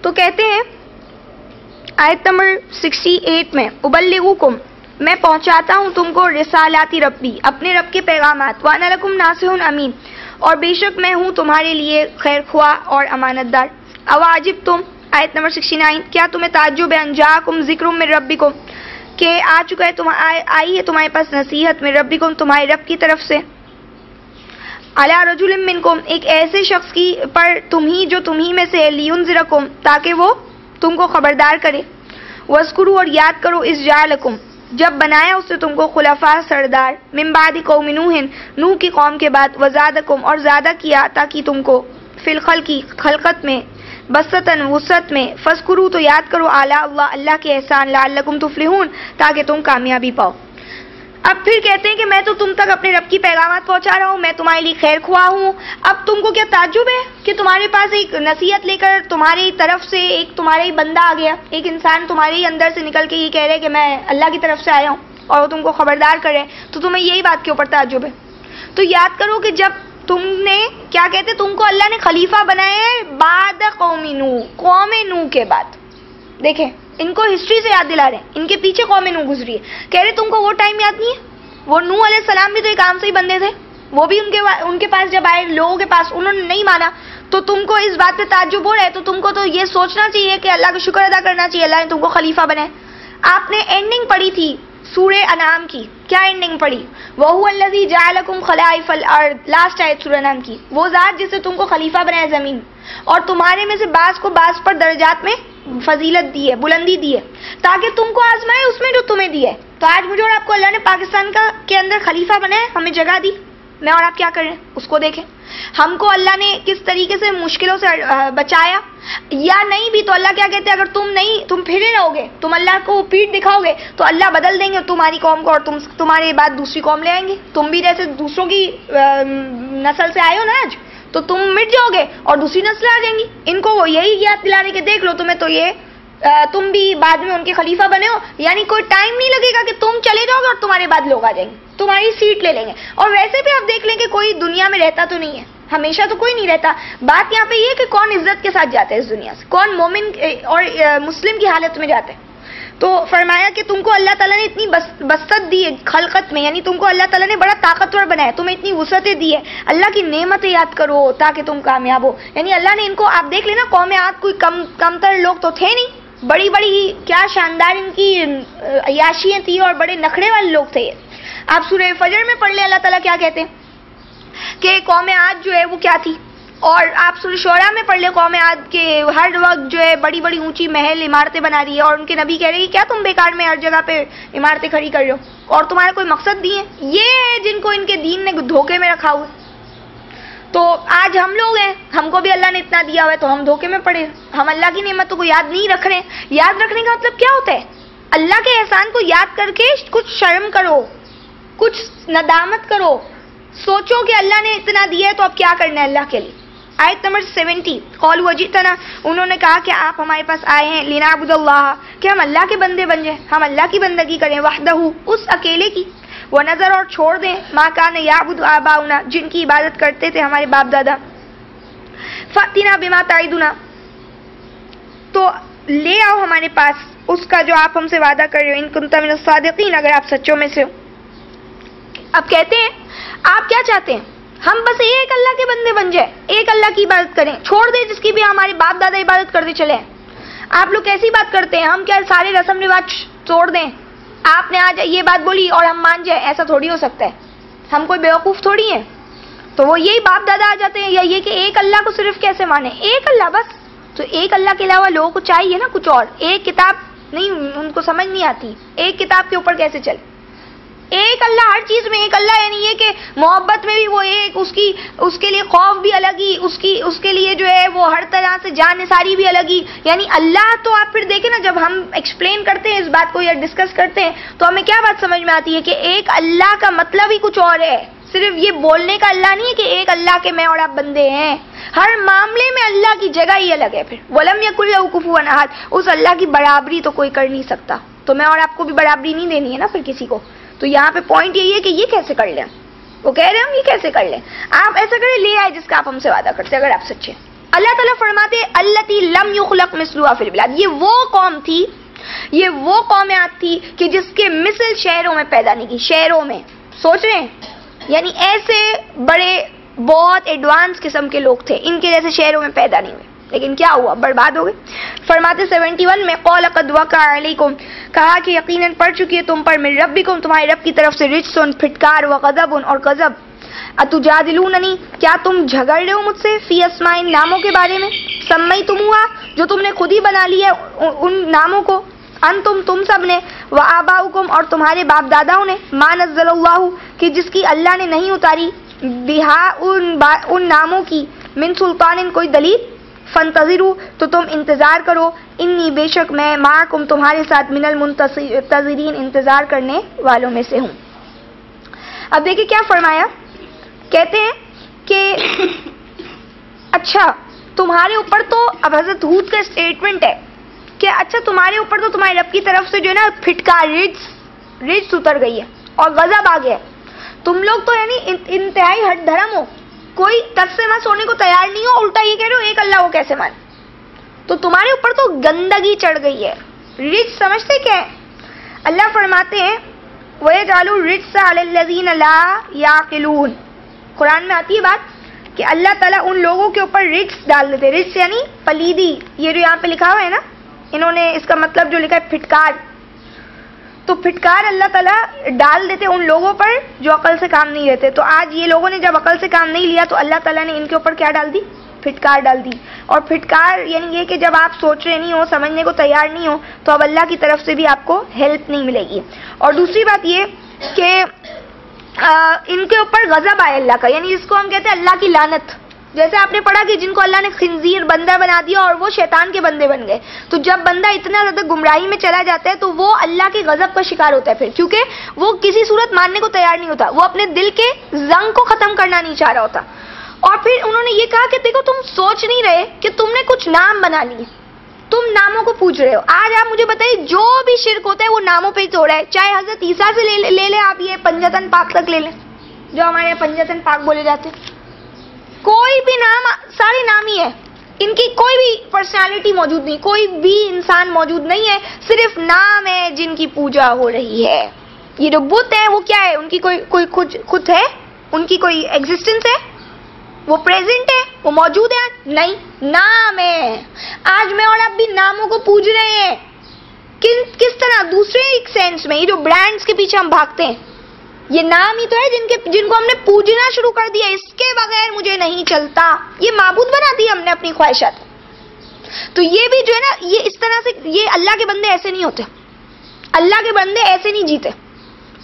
تو کہتے ہیں آیت نمبر 68 میں ابلغکم، میں پہنچاتا ہوں تم کو رسالاتی ربی، اپنے رب کے پیغامات، وانا لکم ناصح امین، اور بے شک میں ہوں تمہارے لیے خیر خواہ اور امانت دار۔ اواجب تم، آیت نمبر 69، کیا تمہیں تعجب ہے، ان جاءکم ذکر من ربکم، کہ آ چکا ہے آئی ہے تمہارے پاس نصیحت من ربکم، تمہارے رب کی طرف سے، علی رجل منکم، ایک ایسے شخص کی پر جو تمہیں میں سے ہے، لینذرکم، تاکہ وہ تم کو خبردار کرے، واذکروا، اور یاد کرو، اذ جعلکم، جب بنایا اس نے تم کو خلفاء سردار، من بعد قوم نوح کی قوم کے بعد، وزادکم، اور زیادہ کیا تاکہ تم کو، فی الخلق، خلقت میں، بسطن، وسعت میں، فذکروا، تو یاد کرو، آلاء اللہ، اللہ کے احسان، لعلکم تفلحون، تاکہ تم کامیابی پاؤ۔ اب پھر کہتے ہیں کہ میں تو تم تک اپنے رب کی پیغامات پہنچا رہا ہوں، میں تمہارے لیے خیر خواہ ہوں۔ اب تم کو کیا تعجب ہے کہ تمہارے پاس ایک نصیحت لے کر تمہاری طرف سے ایک تمہارا ہی بندہ آ گیا، ایک انسان تمہارے ہی اندر سے نکل کے یہ کہہ رہے کہ میں اللہ کی طرف سے آیا ہوں اور وہ تم کو خبردار کرے، تو تمہیں یہی بات کے اوپر تعجب ہے؟ تو یاد کرو کہ جب تم نے کیا کہتے، تم کو اللہ نے خلیفہ بنایا ہے بعد قوم نوح کے بعد۔ دیکھیں ان کو ہسٹری سے یاد دلا رہے ہیں، ان کے پیچھے قوم نوح گزری ہے، کہہ رہے تم کو وہ ٹائم یاد نہیں ہے؟ وہ نوح علیہ السلام بھی تو ایک عام سے ہی بندے تھے، وہ بھی ان کے پاس جب آئے لوگوں کے پاس، انہوں نے نہیں مانا، تو تم کو اس بات پہ تعجب ہو رہا ہے، تو تم کو تو یہ سوچنا چاہیے کہ اللہ کا شکر ادا کرنا چاہیے، اللہ نے تم کو خلیفہ بنایا۔ آپ نے اینڈنگ پڑھی تھی سورہ انعام کی، کیا اینڈنگ پڑھی؟ وَهُوَ الَّذِي جَعَلَكُمْ خَلَائِفَ الْأَرْضِ، لاسٹ آیت سورہ انعام کی، وہ ذات جس نے تم کو خلیفہ بنایا زمین، اور تمہارے میں سے بعض کو بعض پر درجات میں فضیلت دی ہے، بلندی دی ہے، تاکہ تم کو آزمائے اس میں جو تمہیں دی ہے۔ تو آج مجھے اور آپ کو اللہ نے پاکستان کے اندر خلیفہ بنایا، ہمیں جگہ دی، میں اور آپ کیا کر رہے ہیں اس کو دیکھیں۔ ہم کو اللہ نے کس طریقے سے مشکلوں سے بچایا، یا نہیں بھی تو اللہ کیا کہتے ہیں، اگر تم پھرے رہو گے، تم اللہ کو پیٹ دکھاؤ گے، تو اللہ بدل دیں گے تمہاری قوم کو، اور تمہارے بعد دوسری قوم لے آئیں گے۔ تم بھی جیسے دوسروں کی نسل سے آئے ہو نا آج، تو تم مٹ جاؤ گے اور دوسری نسلیں آ جائیں گی۔ ان کو وہ یہی یاد دلانے کے دیکھ لو تمہیں تو یہ تم بھی بعد میں ان کے خلیفہ بنے ہو، یعنی کوئی ٹائم نہیں لگے گا کہ تم چلے جاؤ گے اور تمہارے بعد لوگ آ جائیں گے، تمہاری سیٹ لے لیں گے۔ اور ویسے بھی آپ دیکھ لیں کہ کوئی دنیا میں رہتا تو نہیں ہے، ہمیشہ تو کوئی نہیں رہتا۔ بات یہاں پہ یہ ہے کہ کون عزت کے ساتھ جاتا ہے اس دنیا سے، کون مومن اور مسلم کی حالت میں جاتا ہے۔ تو فرمایا کہ تم کو اللہ تعالیٰ نے اتنی بسط دی ہے خلقت میں، یعنی تم کو اللہ تعالیٰ نے بڑا طاقتور بنایا ہے، تمہیں اتنی وسعتیں دی ہے، اللہ کی نعمتیں یاد کرو تاکہ تم کامیاب ہو۔ یعنی اللہ نے ان کو، آپ دیکھ لینا قوم عاد کوئی کم تر لوگ تو تھے نہیں، بڑی کیا شاندار ان کی عیاشیاں تھی اور بڑے نخرے والے لوگ تھے۔ آپ سورہ فجر میں پڑھ لیں اللہ تعالیٰ کیا کہتے ہیں کہ قوم عاد جو ہے وہ کیا تھی، اور آپ سورہ شعراء میں پڑھ لیں قوم عاد کے ہر وقت جو ہے بڑی اونچی محل عمارتیں بنا رہی ہے، اور ان کے نبی کہہ رہے ہیں کیا تم بیکار میں ہر جگہ پہ عمارتیں کھڑی کر رہے ہو اور تمہارا کوئی مقصد نہیں ہے؟ یہ ہے جن کو ان کے دین نے دھوکے میں رکھا ہوا ہے۔ تو آج ہم لوگ ہیں، ہم کو بھی اللہ نے اتنا دیا ہوا ہے تو ہم دھوکے میں پڑے، ہم اللہ کی نعمتوں کو یاد نہیں رکھ رہے ہیں۔ یاد رکھنے کا مطلب کیا ہوتا ہے؟ اللہ کے احسان کو یاد کر کے کچھ شرم کرو، کچھ ندامت کرو، سوچو کہ اللہ نے اتنا دیا ہے تو اب کیا کرنا ہے اللہ کے لیے۔ آیت نمبر 70، قالوا وجئتنا، انہوں نے کہا کہ آپ ہمارے پاس آئے ہیں، لنعبد اللہ، کہ ہم اللہ کے بندے بن جائیں، ہم اللہ کی بندگی کریں، وحدہ، اس اکیلے کی، ونظر، اور چھوڑ دیں، ما کان یعبد آباؤنا، جن کی عبادت کرتے تھے ہمارے باپ دادا، فأتنا بما تعدنا، تو لے آؤ ہمارے پاس اس کا جو آپ ہم سے وعدہ کر رہے ہو، ان کنت من الصادقین، اگر آپ سچوں میں سے ہو۔ اب کہتے ہیں آپ کیا چاہتے ہیں؟ ہم بس ایک اللہ کے بندے بن جائیں، ایک اللہ کی عبادت کریں، چھوڑ دیں جس کی بھی ہمارے باپ دادا عبادت کرتے چلے ہیں۔ آپ لوگ کیسی بات کرتے ہیں؟ ہم کیا سارے رسم رواج چھوڑ دیں؟ آپ نے آج یہ بات بولی اور ہم مان جائیں، ایسا تھوڑی ہو سکتا ہے، ہم کوئی بیوقوف تھوڑی ہیں۔ تو وہ یہی باپ دادا آ جاتے ہیں، یا یہ کہ ایک اللہ کو صرف کیسے مانیں، ایک اللہ بس، تو ایک اللہ کے علاوہ لوگوں کو چاہیے نا کچھ اور، ایک کتاب نہیں، ان کو سمجھ نہیں آتی ایک کتاب کے اوپر کیسے چلے۔ ایک اللہ ہر چیز میں ایک اللہ، یعنی یہ کہ محبت میں بھی وہ ایک، اس کے لیے خوف بھی الگ ہی، اس کے لیے جو ہے وہ ہر طرح سے جان نثاری بھی الگ ہی، یعنی اللہ تو آپ پھر دیکھیں نا جب ہم ایکسپلین کرتے ہیں اس بات کو یا ڈسکس کرتے ہیں تو ہمیں کیا بات سمجھ میں آتی ہے کہ ایک اللہ کا مطلب ہی کچھ اور ہے، صرف یہ بولنے کا اللہ نہیں ہے کہ ایک اللہ کے میں اور آپ بندے ہیں، ہر معاملے میں اللہ کی جگہ ہی الگ ہے۔ پھر وَلَمْ يَكُنْ لَهُ كُفُوًا أَحَدٌ، اس اللہ کی برابری تو کوئی کر نہیں سکتا، تو میں اور آپ کو بھی برابری نہیں دینی ہے نا پھر کسی کو۔ تو یہاں پہ پوائنٹ یہی ہے کہ یہ کیسے کر لیں، وہ کہہ رہے ہیں ہم یہ کیسے کر لیں، آپ ایسا کریں لے آئے جس کا آپ ہم سے وعدہ کرتے اگر آپ سچے۔ اللہ تعالیٰ فرماتے التی لم یخلق مثلها فی البلاد، یہ وہ قوم تھی، یہ وہ قومیات تھی کہ جس کے مثل شہروں میں پیدا نہیں کی. شہروں میں سوچ رہے ہیں، یعنی ایسے بڑے بہت ایڈوانس قسم کے لوگ تھے، ان کے جیسے شہروں میں پیدا نہیں ہوئے، لیکن کیا ہوا؟ برباد ہو گئے. فرماتے 71 میں قول قد وقع علیکم، کہا کہ یقیناً پڑ چکی ہے تم پر من ربکم، تمہارے رب کی طرف سے رجسن، پھٹکار، وغضب اور غضب. اتجادلوننی، کیا تم جھگڑ رہے ہو مجھ سے، فی اسماء، ناموں کے بارے میں، سمیتموہا، جو تم نے خود ہی بنا لی ہے ان ناموں کو، تم سب نے، وآباؤکم، اور تمہارے باپ داداؤں نے، ما نزل اللہ، کہ جس کی اللہ نے نہیں اتاری، بہا، ان ناموں کی، من سلطان، کوئی دلیل، فانتظروا، تو تم انتظار کرو، انی، بے شک میں، معکم، تمہارے ساتھ، من المنتظرین، انتظار کرنے والوں میں سے ہوں. اب دیکھیں کیا فرمایا، کہتے ہیں کہ اچھا تمہارے اوپر تو، اب حضرت ہود کا اسٹیٹمنٹ ہے کہ اچھا تمہارے اوپر تو تمہارے رب کی طرف سے جو ہے نا پھٹکار، رجس اتر گئی ہے اور غضب آ گیا ہے، تم لوگ تو یعنی انتہائی ہٹ دھرم ہو، کوئی تس سے ماں سونے کو تیار نہیں ہو، الٹا یہ کہہ رہے ہو ایک اللہ کو کیسے مان. تو تمہارے اوپر تو گندگی چڑھ گئی ہے. رجس سمجھتے کیا ہے؟ اللہ فرماتے ہیں وَيَجْعَلُوا الرِّجْسَ عَلَى الَّذِينَ لَا يَعْقِلُونَ، قرآن میں آتی ہے بات کہ اللہ تعالیٰ ان لوگوں کے اوپر رجس ڈال دیتے. رجس یعنی پلیدی، یہ جو یہاں پہ لکھا ہوا ہے نا، انہوں نے اس کا مطلب جو لکھا ہے پھٹکار، تو پھٹکار اللہ تعالیٰ ڈال دیتے ان لوگوں پر جو عقل سے کام نہیں لیتے. تو آج یہ لوگوں نے جب عقل سے کام نہیں لیا تو اللہ تعالیٰ نے ان کے اوپر کیا ڈال دی؟ پھٹکار ڈال دی. اور پھٹکار یعنی یہ کہ جب آپ سوچ رہے نہیں ہو، سمجھنے کو تیار نہیں ہو، تو اب اللہ کی طرف سے بھی آپ کو ہیلپ نہیں ملے گی. اور دوسری بات یہ کہ ان کے اوپر غضب آئے اللہ کا، یعنی جس کو ہم کہتے ہیں اللہ کی لعنت. جیسے آپ نے پڑھا کہ جن کو اللہ نے خنزیر بندہ بنا دیا اور وہ شیطان کے بندے بن گئے، تو جب بندہ اتنا زیادہ گمراہی میں چلا جاتا ہے تو وہ اللہ کے غضب کا شکار ہوتا ہے پھر، کیونکہ وہ کسی صورت ماننے کو تیار نہیں ہوتا، وہ اپنے دل کے زنگ کو ختم کرنا نہیں چاہ رہا ہوتا. اور پھر انہوں نے یہ کہا کہ دیکھو تم سوچ نہیں رہے کہ تم نے کچھ نام بنا لیے، تم ناموں کو پوچھ رہے ہو. آج آپ مجھے بتائیے جو بھی شرک ہوتا ہے وہ ناموں پہ ہی تو ہو رہا ہے، چاہے حضرت عیسیٰ سے لے لیں آپ، یہ پنجتن پاک تک لے لیں، جو ہمارے یہاں پنجتن پاک بولے جاتے ہیں، کوئی بھی نام، سارے نام ہی ہے، ان کی کوئی بھی پرسنالٹی موجود نہیں، کوئی بھی انسان موجود نہیں ہے، صرف نام ہے جن کی پوجا ہو رہی ہے. یہ جو بت ہے وہ کیا ہے؟ ان کی کوئی خود ہے؟ ان کی کوئی ایگزسٹنس ہے؟ وہ پریزنٹ ہے؟ وہ موجود ہے؟ نہیں، نام ہے. آج میں اور آپ بھی ناموں کو پوج رہے ہیں. کس طرح؟ دوسرے ایک سینس میں، یہ جو برانڈز کے پیچھے ہم بھاگتے ہیں، یہ نام ہی تو ہے جن کو ہم نے پوجنا شروع کر دیا. اس کے بغیر مجھے نہیں چلتا، یہ معبود بنا دی ہم نے اپنی خواہشات. تو یہ بھی جو ہے نا، یہ اس طرح سے، یہ اللہ کے بندے ایسے نہیں ہوتے، اللہ کے بندے ایسے نہیں جیتے.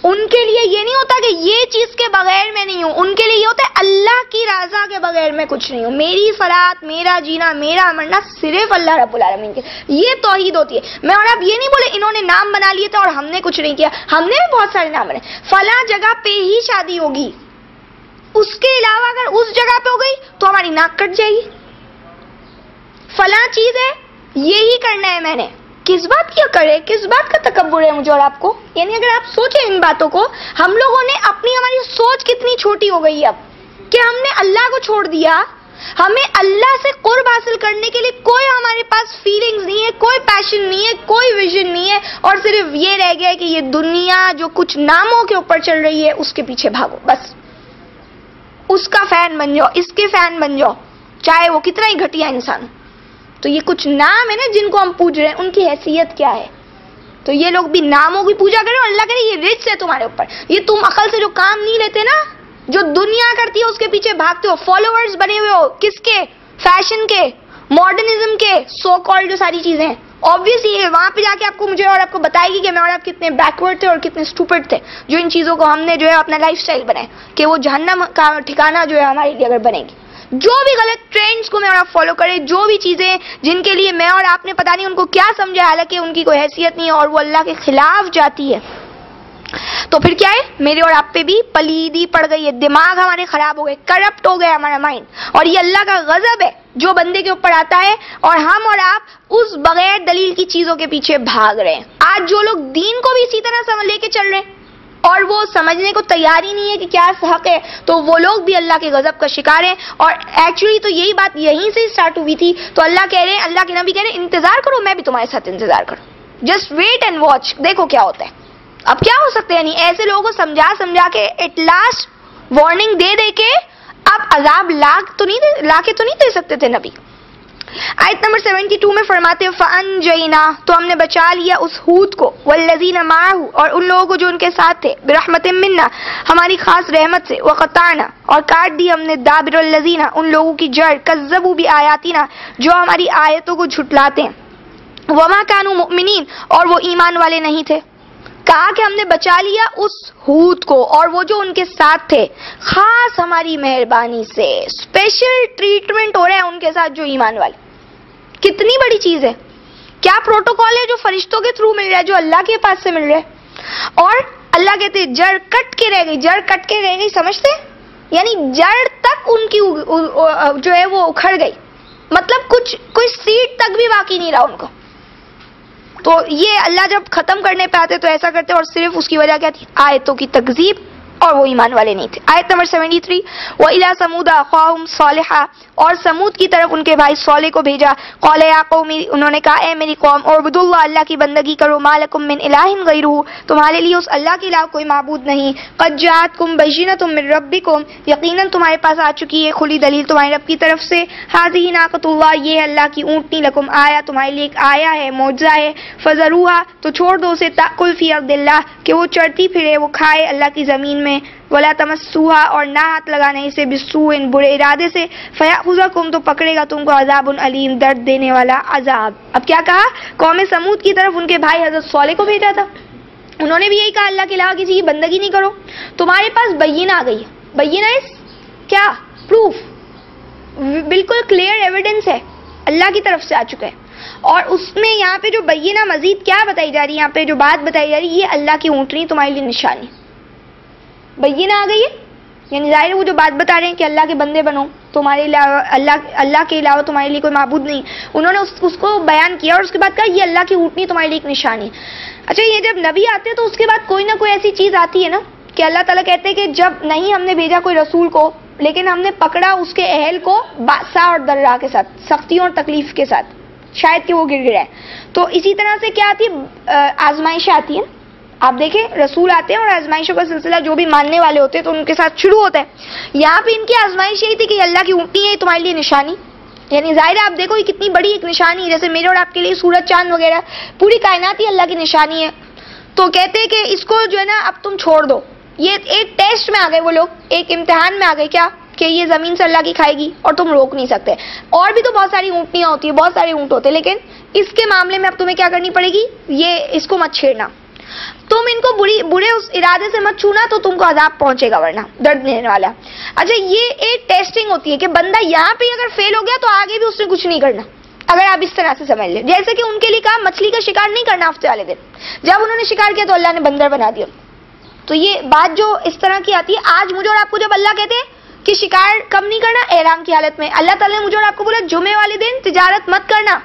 ان کے لیے یہ نہیں ہوتا کہ یہ چیز کے بغیر میں نہیں ہوں، ان کے لیے یہ ہوتا ہے اللہ کی رضا کے بغیر میں کچھ نہیں ہوں، میری صلات، میرا جینا، میرا مرنا صرف اللہ رب العالمین کے. یہ توحید ہوتی ہے. میں اور آپ یہ نہیں بولے انہوں نے نام بنا لیے تھے اور ہم نے کچھ نہیں کیا، ہم نے بھی بہت سارے نام بنائے. فلاں جگہ پہ ہی شادی ہوگی، اس کے علاوہ اگر اس جگہ پہ ہو گئی تو ہماری ناک کٹ جائے گی. فلاں چیز ہے، یہی کرنا ہے میں نے. کس بات کیا کرے؟ کس بات کا تکبر ہے مجھے اور آپ کو؟ یعنی اگر آپ سوچیں ان باتوں کو، ہم لوگوں نے ہماری سوچ کتنی چھوٹی ہو گئی اب کہ ہم نے اللہ کو چھوڑ دیا. ہمیں اللہ سے قرب حاصل کرنے کے لیے کوئی ہمارے پاس فیلنگز نہیں ہے، کوئی پیشن نہیں ہے، کوئی ویژن نہیں ہے، اور صرف یہ رہ گیا ہے کہ یہ دنیا جو کچھ ناموں کے اوپر چل رہی ہے اس کے پیچھے بھاگو. بس اس کا فین بن جاؤ، اس کے فین بن جاؤ، چاہے وہ کتنا ہی گھٹیا انسان ہو. تو یہ کچھ نام ہے نا جن کو ہم پوج رہے ہیں، ان کی حیثیت کیا ہے؟ تو یہ لوگ بھی ناموں کی پوجا کریں، اور اللہ کرے یہ رچ ہے تمہارے اوپر. یہ تم عقل سے جو کام نہیں لیتے نا، جو دنیا کرتی ہے اس کے پیچھے بھاگتے ہو، فالوورز بنے ہوئے ہو. کس کے؟ فیشن کے، ماڈرنزم کے، سو کالڈ جو ساری چیزیں ہیں. obviously یہ وہاں پہ جا کے آپ کو، مجھے اور آپ کو بتائے گی کہ میں اور آپ کتنے بیکورڈ تھے اور کتنے اسٹوپڈ تھے جو ان چیزوں کو ہم نے جو ہے اپنا لائف سٹائل بنائے، کہ وہ جہنم کا ٹھکانہ جو ہے ہمارے لیے اگر بنے گی. جو بھی غلط ٹرینڈز کو میں اور آپ فالو کریں، جو بھی چیزیں جن کے لیے میں اور آپ نے پتہ نہیں ان کو کیا سمجھا، حالانکہ ان کی کوئی حیثیت نہیں ہے اور وہ اللہ کے خلاف جاتی ہے، تو پھر کیا ہے؟ میرے اور آپ پہ بھی پلیدی پڑ گئی ہے، دماغ ہمارے خراب ہو گئے، کرپٹ ہو گیا ہمارا مائنڈ. اور یہ اللہ کا غضب ہے جو بندے کے اوپر آتا ہے، اور ہم اور آپ اس بغیر دلیل کی چیزوں کے پیچھے بھاگ رہے ہیں. آج جو لوگ دین کو بھی اسی طرح سے لے کے چل رہے ہیں اور وہ سمجھنے کو تیار ہی نہیں ہے کہ کیا حق ہے، تو وہ لوگ بھی اللہ کے غضب کا شکار ہیں. اور ایکچولی تو یہی بات یہیں سے اسٹارٹ ہوئی تھی. تو اللہ کہہ رہے ہیں، اللہ کے نبی کہہ رہے ہیں انتظار کرو، میں بھی تمہارے ساتھ انتظار کروں. جسٹ ویٹ اینڈ واچ، دیکھو کیا ہوتا ہے. اب کیا ہو سکتا ہے، یعنی ایسے لوگوں کو سمجھا کے ایٹ لاسٹ وارننگ دے کے اب عذاب لا کے تو نہیں دے سکتے تھے نبی. آیت نمبر 72 میں فرماتے ہیں فَأَنْجَيْنَا، تو ہم نے بچا لیا اس ہود کو، وَالَّذِينَ مَعَهُ، اور ان لوگوں کو جو ان کے ساتھ تھے، بِرَحْمَةٍ مِنَّا، ہماری خاص رحمت سے، وَقَطَعْنَا، اور کاٹ دی ہم نے دَابِرَ الَّذِينَ، ان لوگوں کی جڑ، كَذَّبُوا بِآيَاتِنَا، جو ہماری آیتوں کو جھٹلاتے ہیں، وَمَا كَانُوا مُؤْمِنِينَ، اور وہ ایمان والے نہیں تھے. کہا کہ ہم نے بچا لیا اس ہود کو اور وہ جو ان کے ساتھ تھے، خاص ہماری مہربانی سے. اسپیشل ٹریٹمنٹ ہو رہا ہے ان کے ساتھ جو ایمان والے. کتنی بڑی چیز ہے، کیا پروٹوکول ہے جو فرشتوں کے تھرو مل رہا ہے، جو اللہ کے پاس سے مل رہا ہے. اور اللہ کہتے ہیں جڑ کٹ کے رہ گئی، سمجھتے ہیں؟ یعنی جڑ تک ان کی جو ہے وہ اکھڑ گئی، مطلب کوئی سیڈ تک بھی باقی نہیں رہا ان کو. تو یہ اللہ جب ختم کرنے پہ آتے تو ایسا کرتے، اور صرف اس کی وجہ کیا تھی؟ آیتوں کی تکذیب، اور وہ ایمان والے نہیں تھے. آیت نمبر 73 وَإِلَىٰ ثَمُودَ أَخَاهُمْ صَالِحًا، اور سمود کی طرف ان کے بھائی صالح کو بھیجا. قَالَ يَا قَوْمِ، انہوں نے کہا اے میری قوم، اعبدوا اللہ، اللہ کی بندگی کرو، مَا لَكُم مِّنْ إِلَٰهٍ غَيْرُهُ، تمہارے لیے اس اللہ کے علاوہ کوئی معبود نہیں. قَدْ جَاءَتْكُمْ بَيِّنَةٌ مِّن رَبِّكُمْ، یقیناً تمہارے پاس آ چکی ہے کھلی دلیل تمہارے رب کی طرف سے. هَٰذِهِ نَاقَةُ اللَّهِ، یہ اللہ کی اونٹنی، لَكُمْ آیا، تمہارے لیے ایک آیا ہے، معجزہ ہے. فَذَرُوهَا، تو چھوڑ دو اسے، تَأْكُلْ فِي أَرْضِ اللَّهِ، کہ وہ چرتی پھرے، وہ کھائے اللہ کی زمین میں. وَلَا تَمَسُّوهَا، اور نہ ہاتھ لگانا اسے، بِالسُّوءِ، برے ارادے سے. فَيَأْخُذَكُمْ، تو پکڑے گا تم کو، عذاب علیم، درد دینے والا عذاب. اب کیا کہا؟ قوم سمود کی طرف ان کے بھائی حضرت صالح کو بھیجا تھا، انہوں نے بھی یہی کہا اللہ کے علاوہ کسی کی بندگی نہیں کرو. تمہارے پاس بینہ آ گئی ہے، بینہ کیا؟ پروف، بالکل کلیئر ایویڈنس ہے، اللہ کی طرف سے آ چکا ہے. اور اس میں یہاں پہ جو بینہ مزید کیا بتائی جا رہی ہے، یہاں پہ جو بات بتائی جا رہی ہے، یہ اللہ کی اونٹنی تمہارے لیے نشانی. بینہ آ گئی ہے، یعنی ظاہر وہ جو بات بتا رہے ہیں کہ اللہ کے بندے بنو، تمہارے علاوہ اللہ کے علاوہ تمہارے لیے کوئی معبود نہیں، انہوں نے اس کو بیان کیا اور اس کے بعد کہا یہ اللہ کی اونٹنی تمہارے لیے ایک نشانی. اچھا، یہ جب نبی آتے ہیں تو اس کے بعد کوئی نہ کوئی ایسی چیز آتی ہے نا کہ اللہ تعالیٰ کہتے ہیں کہ جب نہیں ہم نے بھیجا کوئی رسول کو، لیکن ہم نے پکڑا اس کے اہل کو باسا اور درا کے ساتھ، سختیوں اور تکلیف کے ساتھ، شاید کہ وہ گر گرائے. تو اسی طرح سے کیا آتی ہے؟ آزمائشیں آتی ہیں. آپ دیکھیں رسول آتے ہیں اور آزمائشوں کا سلسلہ جو بھی ماننے والے ہوتے ہیں تو ان کے ساتھ شروع ہوتا ہے. یہاں پہ ان کی آزمائش یہی تھی کہ اللہ کی اونٹنی ہے تمہارے لیے نشانی. یعنی ظاہر ہے آپ دیکھو یہ کتنی بڑی ایک نشانی ہے، جیسے میرے اور آپ کے لیے سورج چاند وغیرہ پوری کائنات ہی اللہ کی نشانی ہے. تو کہتے ہیں کہ اس کو جو ہے نا اب تم چھوڑ دو. یہ ایک ٹیسٹ میں آ گئے وہ لوگ، ایک امتحان میں آ گئے، کیا کہ یہ زمین سے اللہ کی کھائے گی اور تم روک نہیں سکتے. اور بھی تو بہت ساری اونٹنیاں ہوتی ہیں، بہت سارے اونٹ ہوتے ہیں، لیکن اس کے معاملے میں اب تمہیں کیا کرنی پڑے گی؟ یہ اس کو مت چھیڑنا، تم ان کو برے اس ارادے سے مت چھونا، تو تم کو عذاب پہنچے گا ورنہ درد دینے والا. اچھا، یہ ایک ٹیسٹنگ ہوتی ہے کہ بندہ یہاں پہ اگر فیل ہو گیا تو آگے بھی اس نے کچھ نہیں کرنا، اگر آپ اس طرح سے سمجھ لیں. جیسے کہ ان کے لیے کہا مچھلی کا شکار نہیں کرنا ہفتے والے دن، جب انہوں نے شکار کیا تو اللہ نے بندر بنا دیا. تو یہ بات جو اس طرح کی آتی ہے، آج مجھے اور آپ کو جب اللہ کہتے ہیں کہ شکار کم نہیں کرنا احرام کی حالت میں، اللہ تعالیٰ نے مجھے اور آپ کو بولا جمعے والے دن تجارت مت کرنا،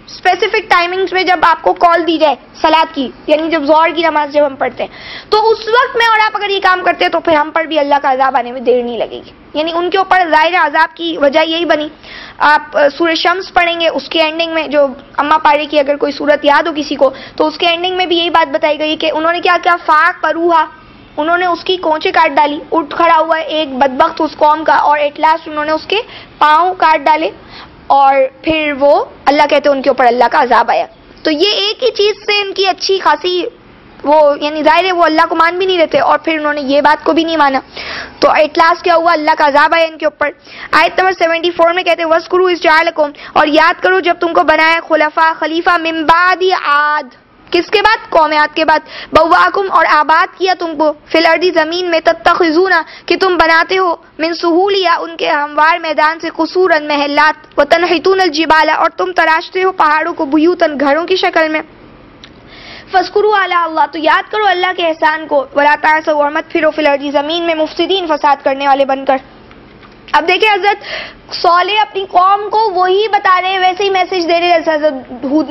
اسپیسیفک ٹائمنگز میں جب آپ کو کال دی جائے صلاۃ کی، یعنی جب ظہر کی نماز جب ہم پڑھتے ہیں تو اس وقت میں اور آپ اگر یہ کام کرتے ہیں تو پھر ہم پر بھی اللہ کا عذاب آنے میں دیر نہیں لگے گی. یعنی ان کے اوپر ظاہر عذاب کی وجہ یہی بنی. آپ سورہ شمس پڑھیں گے، اس کے اینڈنگ میں جو اما پارے کی اگر کوئی صورت یاد ہو کسی کو تو اس کے اینڈنگ میں بھی یہی بات بتائی گئی کہ انہوں نے کیا کیا، فاق پروہا، انہوں نے اس کی کونچے کاٹ ڈالی، اٹھ کھڑا ہوا ایک بدبخت اس قوم کا، اور ایٹ لاسٹ انہوں نے اس کے پاؤں کاٹ ڈالے، اور پھر وہ اللہ کہتے ہیں ان کے اوپر اللہ کا عذاب آیا. تو یہ ایک ہی چیز سے ان کی اچھی خاصی وہ، یعنی ظاہر ہے وہ اللہ کو مان بھی نہیں رہتے اور پھر انہوں نے یہ بات کو بھی نہیں مانا، تو ایٹ لاسٹ کیا ہوا؟ اللہ کا عذاب آیا ان کے اوپر. آیت نمبر 74 میں کہتے ہیں وَاذْكُرُوا إِذْ جَعَلَكُمْ، اور یاد کرو جب تم کو بنایا خلفاء، خلیفہ، مِن بَعْدِ عاد، کس کے بعد؟ قوم عاد کے بعد. بواکم، اور آباد کیا تم کو، فی الارض، زمین میں، تتخذون، کہ تم بناتے ہو، من سہولیا، ان کے ہموار میدان سے، قصورا، محلات، وتنحتون الجبال، اور تم تراشتے ہو پہاڑوں کو، بیوتن، گھروں کی شکل میں. فاذکروا علی اللہ، تو یاد کرو اللہ کے احسان کو، ولا تعثوا، اور مت پھرو، فی الارض، زمین میں، مفسدین، فساد کرنے والے بن کر. اب دیکھیں حضرت صالح اپنی قوم کو وہی بتا رہے ہیں، ویسے ہی میسج دے رہے ہیں جیسے حضرت ہود